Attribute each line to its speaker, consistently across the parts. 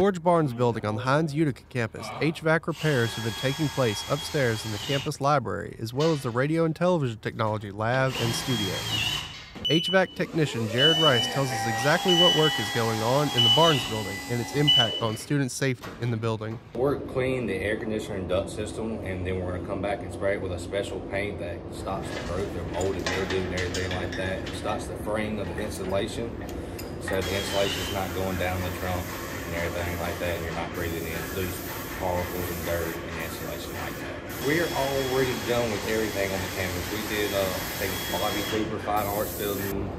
Speaker 1: George Barnes building on the Heinz Utica campus, HVAC repairs have been taking place upstairs in the campus library, as well as the radio and television technology lab and studio. HVAC technician Jared Rice tells us exactly what work is going on in the Barnes building and its impact on student safety in the building.
Speaker 2: We're cleaning the air conditioner and duct system, and then we're going to come back and spray it with a special paint that stops the growth of mold and mildew and everything like that. It stops the fraying of the insulation, so the insulation is not going down the trunk and everything like that, and you're not breathing in loose particles and dirt and insulation like that. We're already done with everything on the campus. We did, I think, Bobby Cooper Fine Arts building,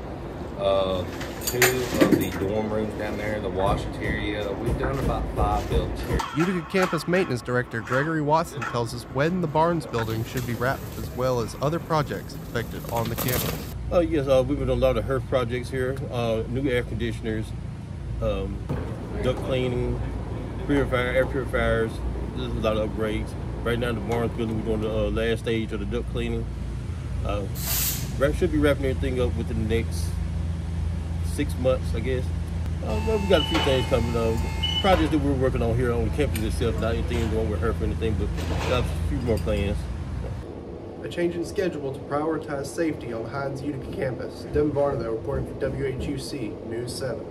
Speaker 2: 2 of the dorm rooms down there, the washateria. We've done about 5 buildings here.
Speaker 1: Utica Campus Maintenance Director Gregory Watson tells us when the Barnes building should be wrapped, as well as other projects expected on the campus.
Speaker 3: Yes, we've been doing a lot of HERF projects here, new air conditioners, duct cleaning, air purifiers. There's a lot of upgrades. Right now in the Barnes building, we're doing the last stage of the duct cleaning. Should be wrapping everything up within the next 6 months, I guess. But we got a few things coming up. Projects that we're working on here on the campus itself, not anything going with HERF or anything, but we got a few more plans.
Speaker 1: A change in schedule to prioritize safety on the Heinz Utica campus. Devin Barnett reporting for WHUC News 7.